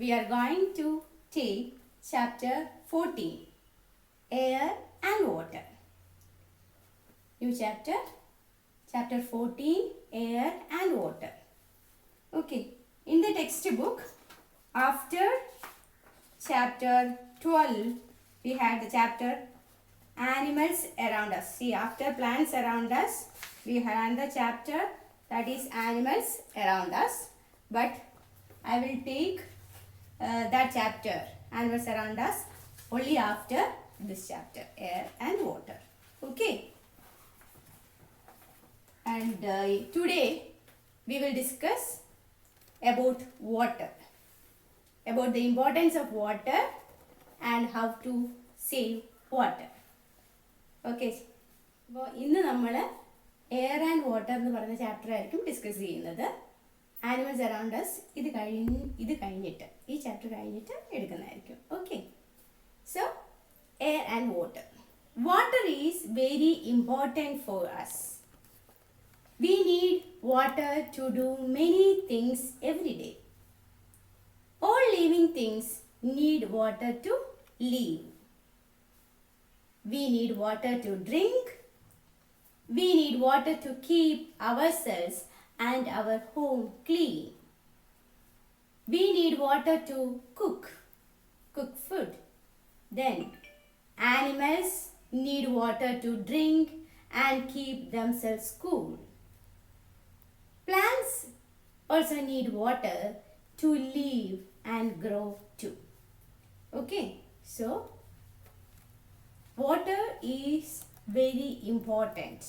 we are going to take chapter 14, Air and Water. New chapter, chapter 14, Air and Water. Okay, in the textbook, after chapter 12, we had the chapter Animals Around Us. See, after plants around us, we had the chapter that is Animals Around Us. But I will take that chapter, Animals Around Us, only after this chapter, Air and Water. Okay. And today we will discuss about water, about the importance of water and how to save water. Okay. അപ്പോൾ ഇന്ന് നമ്മൾ air and water എന്ന് പറയുന്ന chapter ആയിരിക്കും discuss ചെയ്യുന്നത്. Animals around us ഇത് കഴിഞ്ഞിട്ട് ഈ ചാപ്റ്റർ കഴിഞ്ഞിട്ട് എടുക്കുന്നതായിരിക്കും. Okay, so air and water. Water is very important for us. We need water to do many things every day. All living things need water to live. We need water to drink. We need water to keep ourselves and our home clean. We need water to cook food. Then animals need water to drink and keep themselves cool. Plants also need water to live and grow too. Okay, so water is very important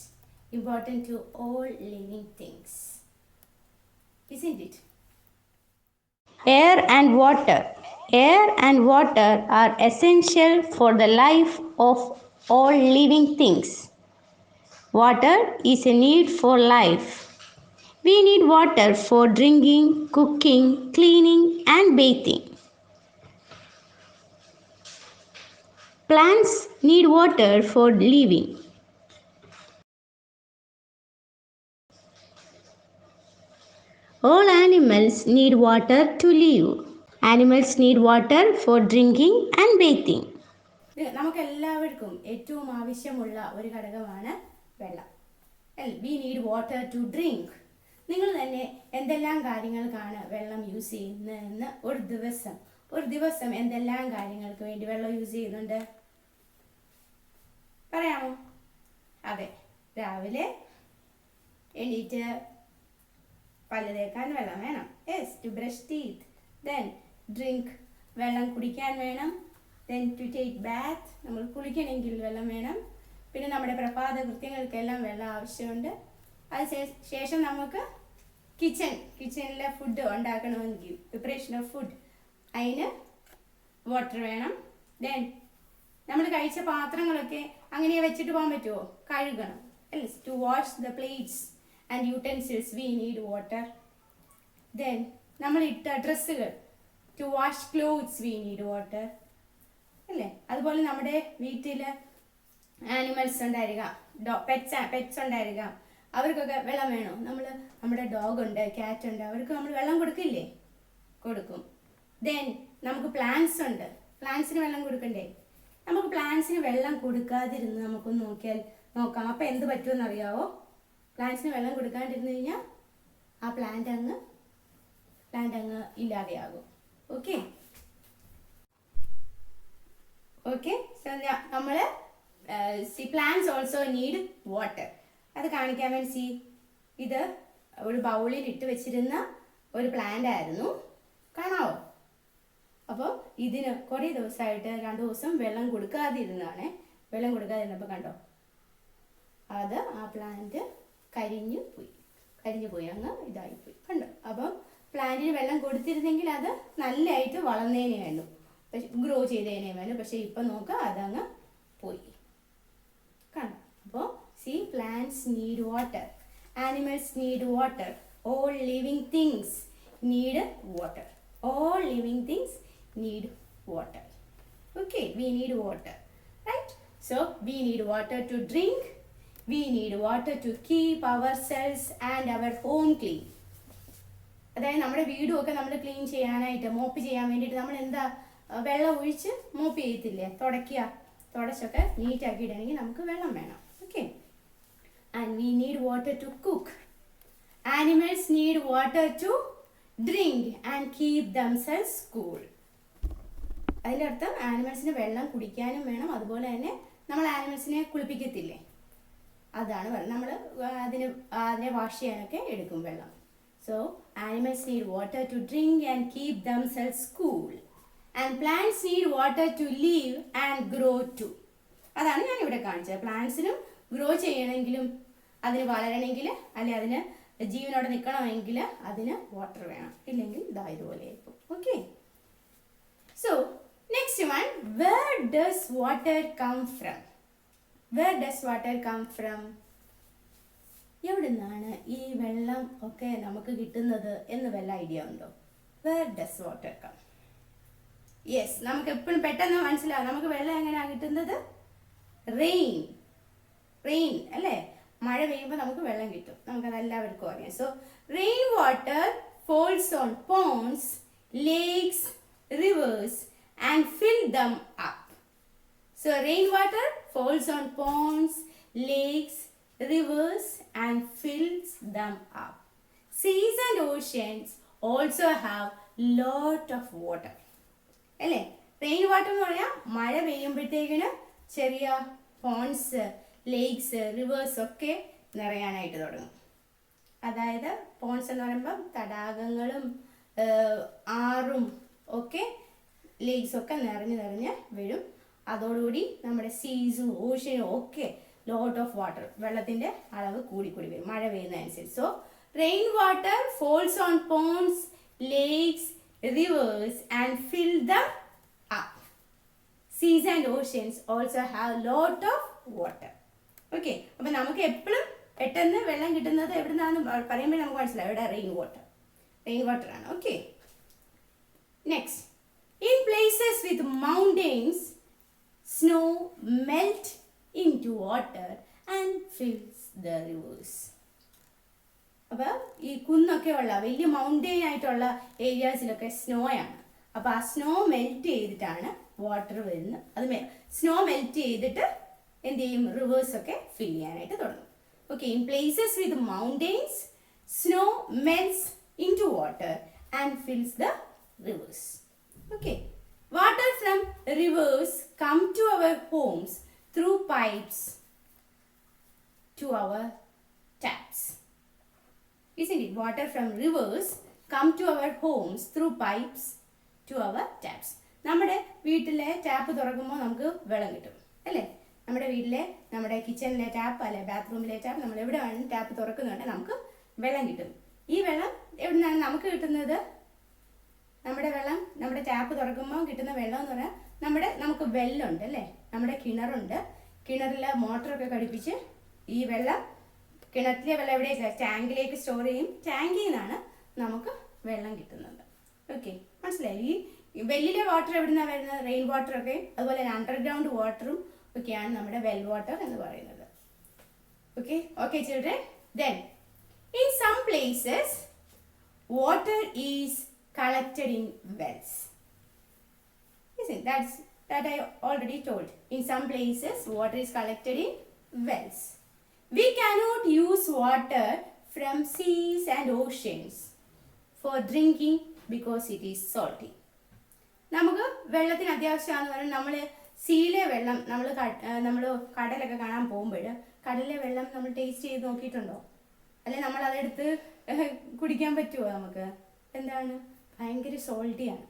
to all living things, isn't it? Air and water. Air and water are essential for the life of all living things. Water is a need for life. We need water for drinking, cooking, cleaning, and bathing. Plants need water for living. All animals need water to live. Animals need water for drinking and bathing. നമുക്കെല്ലാവർക്കും ഏറ്റവും ആവശ്യമുള്ള ഒരു ഘടകമാണ് വെള്ളം. We need water to drink. നിങ്ങൾ തന്നെ എന്തെല്ലാം കാര്യങ്ങൾക്കാണ് വെള്ളം യൂസ് ചെയ്യുന്നതെന്ന് ഒരു ദിവസം എന്തെല്ലാം കാര്യങ്ങൾക്ക് വേണ്ടി വെള്ളം യൂസ് ചെയ്യുന്നുണ്ട് പറയാമോ? അതെ, രാവിലെ എണീറ്റ് പല്ല് തേക്കാൻ വെള്ളം വേണം. Yes, to brush teeth. Then drink, വെള്ളം കുടിക്കാൻ വേണം. ദെൻ ടു ടേക്ക് ബാത്ത്, നമ്മൾ കുളിക്കണമെങ്കിൽ വെള്ളം വേണം. പിന്നെ നമ്മുടെ പ്രഭാത കൃത്യങ്ങൾക്കെല്ലാം വെള്ളം ആവശ്യമുണ്ട്. അതിന് ശേഷം നമുക്ക് കിച്ചണിലെ ഫുഡ് ഉണ്ടാക്കണമെങ്കിൽ പ്രിപ്പറേഷൻ ഓഫ് ഫുഡ്, അതിന് വാട്ടർ വേണം. ദെൻ നമ്മൾ കഴിച്ച പാത്രങ്ങളൊക്കെ അങ്ങനെ വെച്ചിട്ട് പോകാൻ പറ്റുമോ? കഴുകണം. അല്ലേ? To wash the plates and utensils we need water. Then നമ്മൾ ഇട്ട ഡ്രസ്സുകൾ, to wash clothes we need water. അല്ലേ? അതുപോലെ നമ്മുടെ വീട്ടിൽ ആനിമൽസ് ഉണ്ടായിരിക്കാം, പെറ്റ്സ് ഉണ്ടായിരിക്കാം, അവർക്കൊക്കെ വെള്ളം വേണോ? നമ്മുടെ ഡോഗ് ഉണ്ട്, ക്യാറ്റ് ഉണ്ട്, അവർക്ക് നമ്മൾ വെള്ളം കൊടുക്കില്ലേ? കൊടുക്കും. ദെൻ നമുക്ക് പ്ലാന്റ്സ് ഉണ്ട്, പ്ലാന്റ്സിന് വെള്ളം കൊടുക്കണ്ടേ? നമുക്ക് പ്ലാന്റ്സിന് വെള്ളം കൊടുക്കാതിരുന്ന് നമുക്കൊന്ന് നോക്കാം. അപ്പം എന്ത് പറ്റുമെന്ന് അറിയാവോ? പ്ലാന്റ്സിന് വെള്ളം കൊടുക്കാണ്ടിരുന്ന് കഴിഞ്ഞാൽ ആ പ്ലാന്റ് അങ്ങ് ഇല്ലാതെയാകും. ഓക്കെ, സോ നമ്മൾ പ്ലാന്റ്സ് ഓൾസോ നീഡ് വാട്ടർ. അത് കാണിക്കാൻ വേണ്ടി ഇത് ഒരു ബൗളിൽ ഇട്ട് വെച്ചിരുന്ന ഒരു പ്ലാന്റ് ആയിരുന്നു, കാണാവോ? അപ്പോൾ ഇതിന് കുറേ ദിവസമായിട്ട് 2 ദിവസം വെള്ളം കൊടുക്കാതിരുന്നതാണ്. വെള്ളം കൊടുക്കാതിരുന്നപ്പോൾ കണ്ടോ, അത് ആ പ്ലാന്റ് കരിഞ്ഞു പോയി, അങ്ങ് ഇതായിപ്പോയി, കണ്ടോ? അപ്പം പ്ലാന്റിന് വെള്ളം കൊടുത്തിരുന്നെങ്കിൽ അത് നല്ലതായിട്ട് വളർന്നേനെ വേണം, ഗ്രോ ചെയ്തേനെ വേണം. പക്ഷെ ഇപ്പം നോക്കുക, അതങ്ങ് പോയി, കണ്ടോ? അപ്പോൾ plants need water, animals need water, all living things need water. All living things need water. Okay, we need water, right? So we need water to drink. We need water to keep ourselves and our home clean. അതായത് നമ്മുടെ വീടും ഒക്കെ നമ്മൾ clean ചെയ്യാനായിട്ട് mop ചെയ്യാൻ വേണ്ടിയിട്ട് നമ്മൾ എന്താ വെള്ളം ഒഴിച്ച് മോപ്പ് ചെയ്യത്തില്ലേ, തുടച്ചൊക്കെ നീറ്റാക്കി ഇടണമെങ്കിൽ നമുക്ക് വെള്ളം വേണം. Okay, and we need water to cook. Animals need water to drink and keep themselves cool. അതിൻ്റെ അർത്ഥം ആനിമൽസിന് വെള്ളം കുടിക്കാനും വേണം, അതുപോലെ തന്നെ നമ്മൾ ആനിമൽസിനെ കുളിപ്പിക്കത്തില്ലേ, അതാണ് പറയുന്നത്. നമ്മൾ അതിനെ വാഷ് ചെയ്യാനൊക്കെ എടുക്കും വെള്ളം. So animals need water to drink and keep themselves cool. And plants need water to live and grow too. അതാണ് ഞാൻ ഇവിടെ കാണിച്ചത്. പ്ലാന്റ്സിനും ഗ്രോ ചെയ്യണമെങ്കിലും അതിന് വളരണമെങ്കിൽ അല്ലെ അതിന് ജീവനോടെ നിൽക്കണമെങ്കിൽ അതിന് വാട്ടർ വേണം, ഇല്ലെങ്കിൽ ഇതാ ഇതുപോലെ ആയിരിക്കും. Okay, so next one, where does water come from? Where does water come from? എവിടെ നിന്നാണ് ഈ വെള്ളം ഒക്കെ നമുക്ക് കിട്ടുന്നത് എന്ന് വല്ല ഐഡിയ ഉണ്ടോ? Where does water come? Yes, നമുക്ക് എപ്പോഴും പെട്ടെന്ന് മനസ്സിലാവും. നമുക്ക് വെള്ളം എങ്ങനെയാണ് കിട്ടുന്നത്? റെയിൻ അല്ലേ, മഴ പെയ്യുമ്പോൾ നമുക്ക് വെള്ളം കിട്ടും, നമുക്കത് എല്ലാവർക്കും അറിയാം. So rain water falls on ponds, lakes, rivers and fill them up. So rain water falls on ponds, lakes, rivers and fills them up. Seas and oceans also have lot of water. അല്ലേ, rain water എന്ന് പറഞ്ഞാൽ മഴ പെയ്യുമ്പോഴത്തേക്കിന് ചെറിയ Ponce, lakes, reverse ഒക്കെ നിറയാനായിട്ട് തുടങ്ങും. അതായത് Ponce എന്ന് പറയുമ്പോൾ തടാകങ്ങളും ആറും ഒക്കെ ലേക്സ് ഒക്കെ നിറഞ്ഞ് വരും. അതോടുകൂടി നമ്മുടെ സീസും ഓഷ്യനും ഒക്കെ ലോട്ട് ഓഫ് വാട്ടർ, വെള്ളത്തിന്റെ അളവ് കൂടി വരും മഴ പെയ്യുന്നതനുസരിച്ച്. So rain water falls on ponds, lakes, rivers and fill them up. Seas and oceans also have lot of water. Okay, അപ്പൊ നമുക്ക് എപ്പോഴും പെട്ടെന്ന് വെള്ളം കിട്ടുന്നത് എവിടെ നിന്നാണെന്ന് പറയുമ്പോൾ നമുക്ക് മനസ്സിലാവും, ഇവിടെ റെയിൻ വാട്ടർ ആണ്. Okay, next, in places with mountains snow melt into water and fills the rivers. അപ്പോൾ ഈ കുന്നൊക്കെ ഉള്ള വലിയ മൗണ്ടെയിൻ ആയിട്ടുള്ള ഏരിയാസിലൊക്കെ സ്നോ ആണ്. അപ്പോൾ ആ സ്നോ മെൽറ്റ് ചെയ്തിട്ടാണ് വാട്ടർ വരുന്നത്. അത് സ്നോ മെൽറ്റ് ചെയ്തിട്ട് എന്ത് ചെയ്യും, റിവേഴ്സ് ഒക്കെ ഫിൽ ചെയ്യാനായിട്ട് തുടങ്ങും. Okay, in places with mountains snow melts into water and fills the rivers. Okay, water from rivers come to our homes through pipes to our taps. Isn't it? Water from rivers come to our homes through pipes to our taps. നമ്മുടെ വീട്ടിലെ tap തുറക്കുമ്പോൾ നമുക്ക് വെള്ളം കിട്ടും അല്ലേ? നമ്മുടെ കിച്ചണിലെ tap അല്ലെ ബാത്റൂമിലെ tap, നമ്മൾ എവിടെ വേണമെങ്കിലും ടാപ്പ് തുറക്കുന്നുണ്ടെങ്കിൽ നമുക്ക് വെള്ളം കിട്ടും. ഈ വെള്ളം എവിടെ നിന്നാണ് നമുക്ക് കിട്ടുന്നത്? നമ്മുടെ ടാപ്പ് തുറക്കുമ്പോൾ കിട്ടുന്ന വെള്ളം എന്ന് പറഞ്ഞാൽ നമുക്ക് വെള്ളമുണ്ട് അല്ലേ, നമ്മുടെ കിണറുണ്ട്. കിണറിൽ മോട്ടറൊക്കെ ഘടിപ്പിച്ച് ഈ വെള്ളം, കിണറ്റിലെ വെള്ളം എവിടെയൊക്കെ ടാങ്കിലേക്ക് സ്റ്റോർ ചെയ്യും. ടാങ്കിൽ നിന്നാണ് നമുക്ക് വെള്ളം കിട്ടുന്നത്. ഓക്കെ, മനസ്സിലായി? ഈ വെല്ലിലെ വാട്ടർ എവിടെ നിന്നാണ് വരുന്നത്? റെയിൻ വാട്ടറൊക്കെ, അതുപോലെ അണ്ടർഗ്രൗണ്ട് വാട്ടറും ഒക്കെയാണ് നമ്മുടെ വെൽ വാട്ടർ എന്ന് പറയുന്നത്. Okay children, then in some places water is collected in wells. Isn't that I already told. In some places water is collected in wells. We cannot use water from seas and oceans for drinking because it is salty. നമുക്ക് വെള്ളത്തിന് അത്യാവശ്യമാണെന്ന് പറഞ്ഞാൽ നമ്മൾ സീയിലെ വെള്ളം നമ്മൾ കടലൊക്കെ കാണാൻ പോകുമ്പോൾ കടലിലെ വെള്ളം നമ്മൾ ടേസ്റ്റ് ചെയ്ത് നോക്കിയിട്ടുണ്ടോ? അല്ലെ നമ്മൾ അതെടുത്ത് കുടിക്കാൻ പറ്റുമോ നമുക്ക്? എന്താണ്, ഭയങ്കര സോൾട്ടിയാണ്,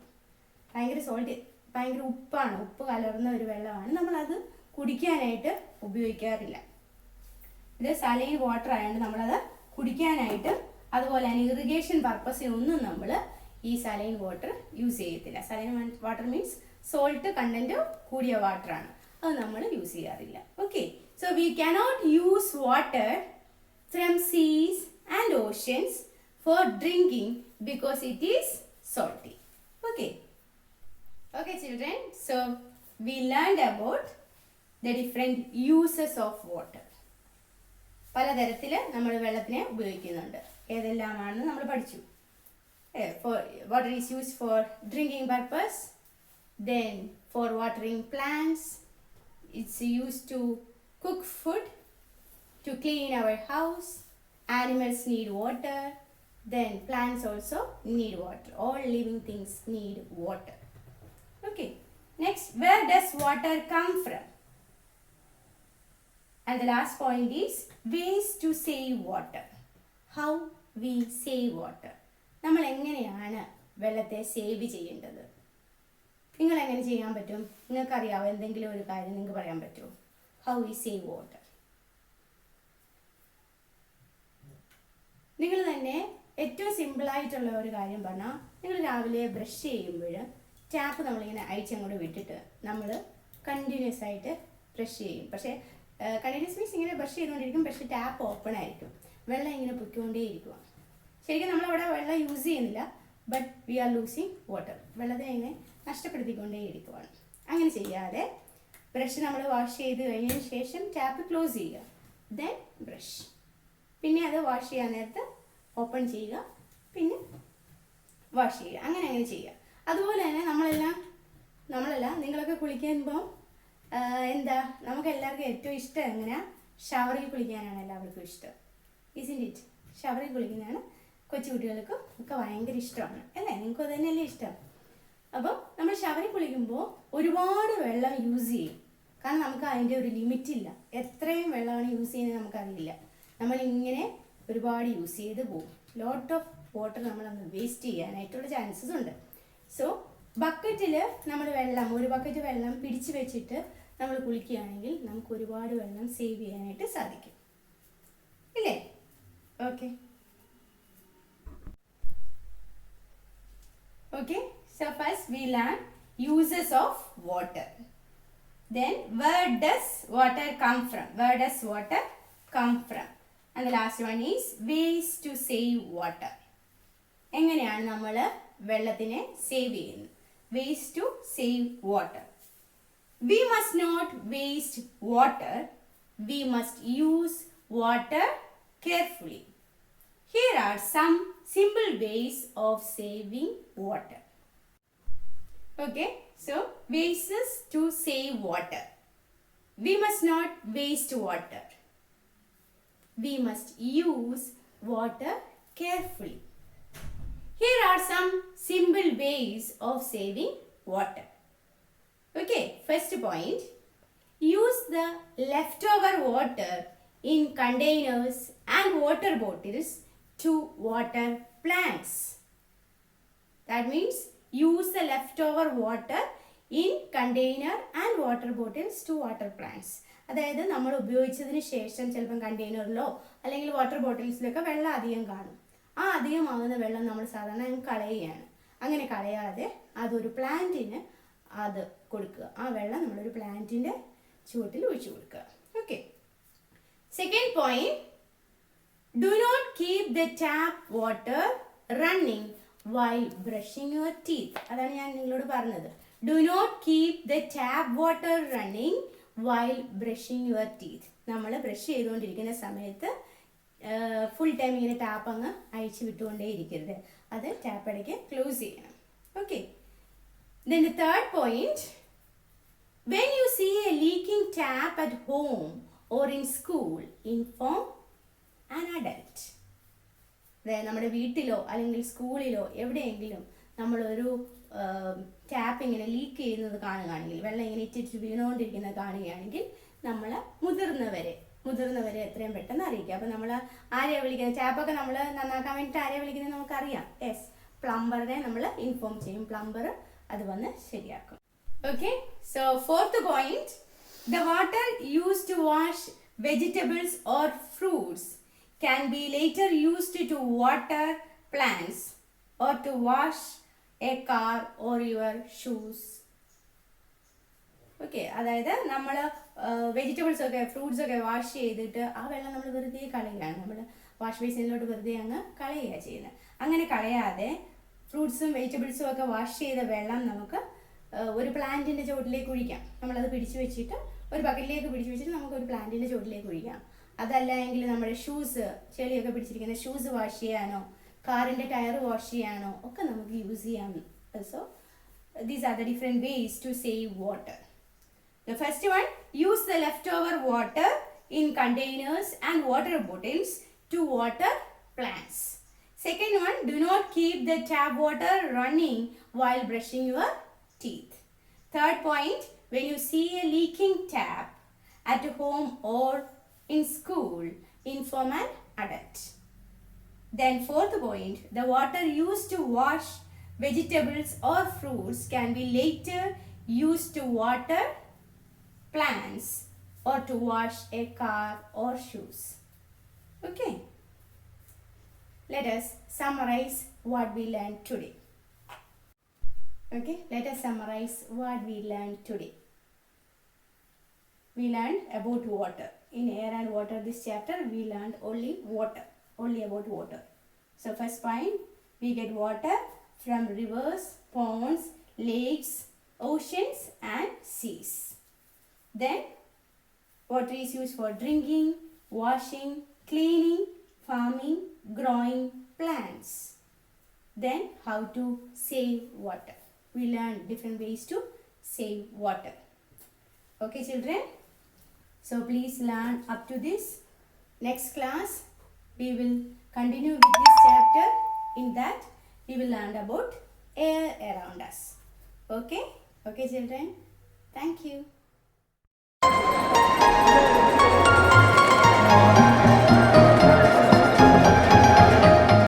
ഭയങ്കര ഉപ്പാണ്, ഉപ്പ് കലർന്ന ഒരു വെള്ളമാണ്. നമ്മളത് കുടിക്കാനായിട്ട് ഉപയോഗിക്കാറില്ല. ഇത് സലൈൻ വാട്ടർ ആയതുകൊണ്ട് നമ്മളത് കുടിക്കാനായിട്ട്, അതുപോലെ തന്നെ ഇറിഗേഷൻ പർപ്പസിനൊന്നും നമ്മൾ ഈ സലൈൻ വാട്ടർ യൂസ് ചെയ്യത്തില്ല. Saline water means salt content കൂടിയ വാട്ടറാണ്, അത് നമ്മൾ യൂസ് ചെയ്യാറില്ല. Okay, so we cannot use water from seas and oceans for drinking because it is salty. Okay children, so we learned about the different uses of water. പലതരത്തിൽ നമ്മൾ വെള്ളത്തിനെ ഉപയോഗിക്കുന്നുണ്ട്. ഏതെല്ലാമാണെന്ന് നമ്മൾ പഠിച്ചു. water is used for drinking purpose, then for watering plants, it's used to cook food, to clean our house, animals need water, then plants also need water, all living things need water. Okay, next, where does water come from? And the last point is ways to save water. How we save water. നമ്മൾ എങ്ങനെയാണ് വെള്ളത്തെ save ചെയ്യേണ്ടത്? നിങ്ങൾ എങ്ങനെ ചെയ്യാൻ പറ്റും? നിങ്ങൾക്കറിയാവോ എന്തെങ്കിലും ഒരു കാര്യം നിങ്ങൾക്ക് പറയാൻ പറ്റുമോ? How we save water. നിങ്ങൾ തന്നെ ഏറ്റവും സിമ്പിളായിട്ടുള്ള ഒരു കാര്യം പറഞ്ഞാൽ, നിങ്ങൾ രാവിലെ ബ്രഷ് ചെയ്യുമ്പോൾ ടാപ്പ് നമ്മളിങ്ങനെ അഴിച്ചങ്ങോട്ട് വിട്ടിട്ട് നമ്മൾ കണ്ടിന്യൂസ് ആയിട്ട് ബ്രഷ് ചെയ്യും. പക്ഷേ കണ്ടിന്യൂസ് മീൻസ് ഇങ്ങനെ ബ്രഷ് ചെയ്തുകൊണ്ടിരിക്കും, പക്ഷേ ടാപ്പ് ഓപ്പൺ ആയിരിക്കും, വെള്ളം ഇങ്ങനെ പൊയ്ക്കൊണ്ടേയിരിക്കുക. ശരിക്കും നമ്മളവിടെ വെള്ളം യൂസ് ചെയ്യുന്നില്ല, but we are losing water. വെള്ളത്തെ ഇങ്ങനെ നഷ്ടപ്പെടുത്തിക്കൊണ്ടേയിരിക്കുവാണ്. അങ്ങനെ ചെയ്യാതെ ബ്രഷ് നമ്മൾ വാഷ് ചെയ്ത് കഴിഞ്ഞതിന് ശേഷം ടാപ്പ് ക്ലോസ് ചെയ്യുക, ദെൻ ബ്രഷ്, പിന്നെ അത് വാഷ് ചെയ്യാൻ നേരത്ത് ഓപ്പൺ ചെയ്യുക, പിന്നെ വാഷ് ചെയ്യുക, അങ്ങനെ ചെയ്യുക. അതുപോലെ തന്നെ നമ്മളെല്ലാം നിങ്ങളൊക്കെ കുളിക്കുമ്പോൾ എന്താ, നമുക്ക് എല്ലാവർക്കും ഏറ്റവും ഇഷ്ടം എങ്ങനെയാണ്? ഷവറിൽ കുളിക്കാനാണ് എല്ലാവർക്കും ഇഷ്ടം. Isn't it? ഷവറിൽ കുളിക്കുന്നതാണ് കൊച്ചു കുട്ടികൾക്കും ഒക്കെ ഭയങ്കര ഇഷ്ടമാണ് അല്ലേ? നിങ്ങൾക്ക് അത് തന്നെയല്ലേ ഇഷ്ടം? അപ്പോൾ നമ്മൾ ഷവറിൽ കുളിക്കുമ്പോൾ ഒരുപാട് വെള്ളം യൂസ് ചെയ്യും, കാരണം നമുക്ക് അതിൻ്റെ ഒരു ലിമിറ്റില്ല. എത്രയും വെള്ളമാണ് യൂസ് ചെയ്യുന്നത് നമുക്കറിയില്ല. നമ്മളിങ്ങനെ ഒരുപാട് യൂസ് ചെയ്ത് പോകും. ലോട്ട് ഓഫ് വാട്ടർ നമ്മളൊന്ന് വേസ്റ്റ് ചെയ്യാനായിട്ടുള്ള ചാൻസസ് ഉണ്ട്. സോ ബക്കറ്റിൽ നമ്മൾ ഒരു ബക്കറ്റ് വെള്ളം പിടിച്ച് വെച്ചിട്ട് നമ്മൾ കുളിക്കുകയാണെങ്കിൽ നമുക്ക് ഒരുപാട് വെള്ളം സേവ് ചെയ്യാനായിട്ട് സാധിക്കും, ഇല്ലേ? Okay, so first we learn uses of water. Then where does water come from? And the last one is ways to save water. എങ്ങനെയാണ് നമ്മൾ വെള്ളത്തിനെ സേവ് ചെയ്യുന്നത്? Ways to save water. We must not waste water. We must use water carefully. Here are some simple ways of saving water. Okay, so ways to save water. We must not waste water. We must use water carefully. Here are some simple ways of saving water. Okay, first point, use the leftover water in containers and water bottles to water plants. That means use the leftover water in container and water bottles to water plants. അതായത് നമ്മൾ ഉപയോഗിച്ചതിന് ശേഷം ചിലപ്പം കണ്ടെയ്നറിലോ അല്ലെങ്കിൽ water ബോട്ടിൽസിലൊക്കെ വെള്ളം അധികം കാണും. ആ അധികമാകുന്ന വെള്ളം നമ്മൾ സാധാരണ കളയുകയാണ്. അങ്ങനെ കളയാതെ അതൊരു പ്ലാന്റിന് അത് കൊടുക്കുക. ആ വെള്ളം നമ്മളൊരു പ്ലാന്റിൻ്റെ ചുവട്ടിൽ ഒഴിച്ചു കൊടുക്കുക. Okay, second point, do not keep the tap water running while brushing your teeth. അതാണ് ഞാൻ നിങ്ങളോട് പറഞ്ഞത്. Do not keep the tap water running while brushing your teeth. നമ്മൾ ബ്രഷ് ചെയ്തുകൊണ്ടിരിക്കുന്ന സമയത്ത് ഫുൾ ടൈം ഇങ്ങനെ ടാപ്പ് അങ്ങ് അഴിച്ചു വിട്ടുകൊണ്ടേ ഇരിക്കരുത്. അത് ടാപ്പ് ഇടയ്ക്ക് ക്ലോസ് ചെയ്യണം. Okay, then the third point, when you see a leaking tap at home or in school, inform an adult. അതായത് നമ്മുടെ വീട്ടിലോ അല്ലെങ്കിൽ സ്കൂളിലോ എവിടെയെങ്കിലും നമ്മളൊരു ടാപ്പ് ഇങ്ങനെ ലീക്ക് ചെയ്യുന്നത് കാണുകയാണെങ്കിൽ, വെള്ളം ഇങ്ങനെ ഇറ്റിറ്റ് വീണുകൊണ്ടിരിക്കുന്നത് കാണുകയാണെങ്കിൽ നമ്മൾ മുതിർന്നവരെ എത്രയും പെട്ടെന്ന് അറിയിക്കുക. അപ്പോൾ നമ്മൾ ആരെയാണ് വിളിക്കുന്നത്? ടാപ്പൊക്കെ നമ്മൾ നന്നാക്കാൻ വേണ്ടിയിട്ട് ആരെയാണ് വിളിക്കുന്നത് നമുക്കറിയാം. യെസ്, പ്ലംബറിനെ നമ്മൾ ഇൻഫോം ചെയ്യും. പ്ലംബർ അത് വന്ന് ശരിയാക്കും. Okay, so fourth point, the water used to wash vegetables or fruits can be later used to water plants or to wash a car or your shoes. Okay, അതായത് നമ്മൾ vegetables ഒക്കെ fruits ഒക്കെ wash ചെയ്തിട്ട് ആ വെള്ളം നമ്മൾ വെറുതെ കളയുകയാണ്. നമ്മൾ വാഷ് ബേസിനിലോട്ട് വെറുതെ അങ്ങ് കളയുകയാണ് ചെയ്യുന്നത്. അങ്ങനെ കളയാതെ ഫ്രൂട്ട്സും വെജിറ്റബിൾസും ഒക്കെ വാഷ് ചെയ്ത വെള്ളം നമുക്ക് ഒരു പ്ലാന്റിൻ്റെ ചുവട്ടിലേക്ക് ഒഴിക്കാം. നമ്മളത് പിടിച്ചു വെച്ചിട്ട് ഒരു ബക്കറ്റിലേക്ക് പിടിച്ചു വെച്ചിട്ട് നമുക്ക് ഒരു പ്ലാന്റിൻ്റെ ചുവട്ടിലേക്ക് ഒഴിക്കാം. അതല്ല എങ്കിൽ നമ്മുടെ ഷൂസ്, ചെളിയൊക്കെ പിടിച്ചിരിക്കുന്ന ഷൂസ് വാഷ് ചെയ്യാനോ കാറിൻ്റെ ടയർ വാഷ് ചെയ്യാനോ ഒക്കെ നമുക്ക് യൂസ് ചെയ്യാം. So these are the different ways to save water. The first one, use the leftover water in containers and water bottles to water plants. Second one, do not keep the tap water running while brushing your teeth. Third point, when you see a leaking tap at home or in school, inform an adult. Then fourth point, the water used to wash vegetables or fruits can be later used to water plants or to wash a car or shoes. Okay. Let us summarize what we learned today. Okay, let us summarize what we learned today. We learned about water. In air and water, this chapter, we learned only water, only about water. So first point, we get water from rivers, ponds, lakes, oceans and seas. Then water is used for drinking, washing, cleaning, farming, growing plants. Then how to save water. We learned different ways to save water. Okay children, so please learn up to this. Next class we will continue with this chapter. In that we will learn about air around us. Okay children, thank you.